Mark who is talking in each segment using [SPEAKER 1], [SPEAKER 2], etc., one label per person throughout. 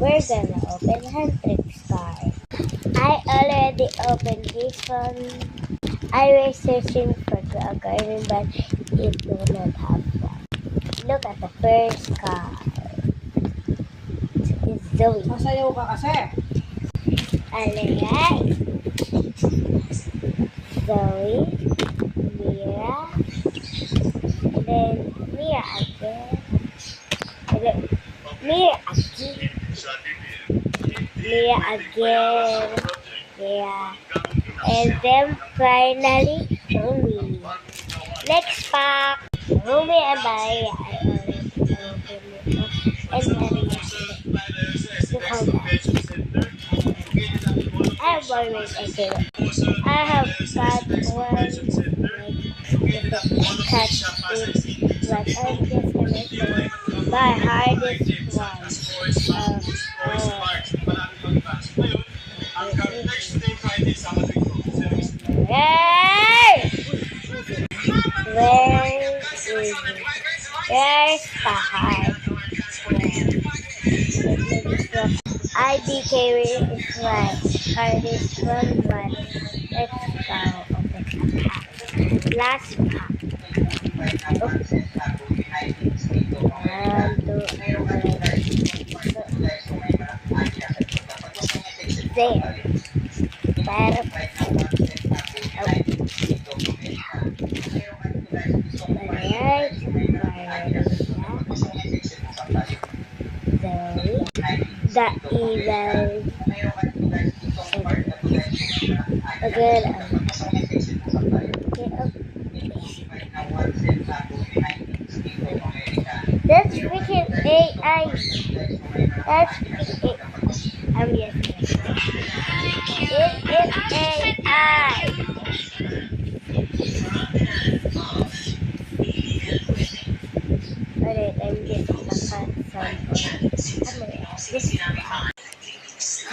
[SPEAKER 1] we're gonna open Huntrix card. I already opened this one. I was searching for a garden, but it do not have one. Look at the first card. It's Zoe.
[SPEAKER 2] Masayaw ka kasi.
[SPEAKER 1] Alright. Zoe, Mira, and then Mira again, and then Mira again, Mira again, yeah, and then finally Rumi. Next pack, Rumi and Maria. I already opened it up, and Maria. Look how that. I have one with a girl. I have got one like catch it, but I'm just gonna say my hardest one. Where is it? Where's the hard one? IDK is right. Hardest one, but let's go open the pack. Last pack. Oops. 1, 2, 3. There. The evil again. That's freaking AI. That's freaking I'm just it is AI.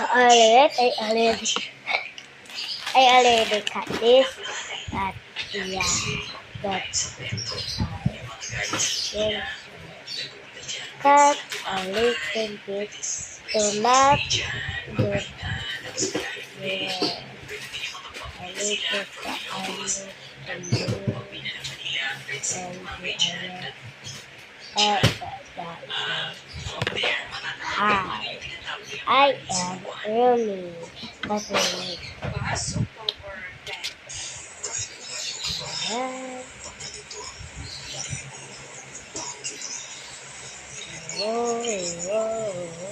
[SPEAKER 1] Alright, I'm just I already cut this, but yeah, that's cut a little bit to not good. Yeah, a little Hi, I am Rumi. That's me. Whoa, whoa.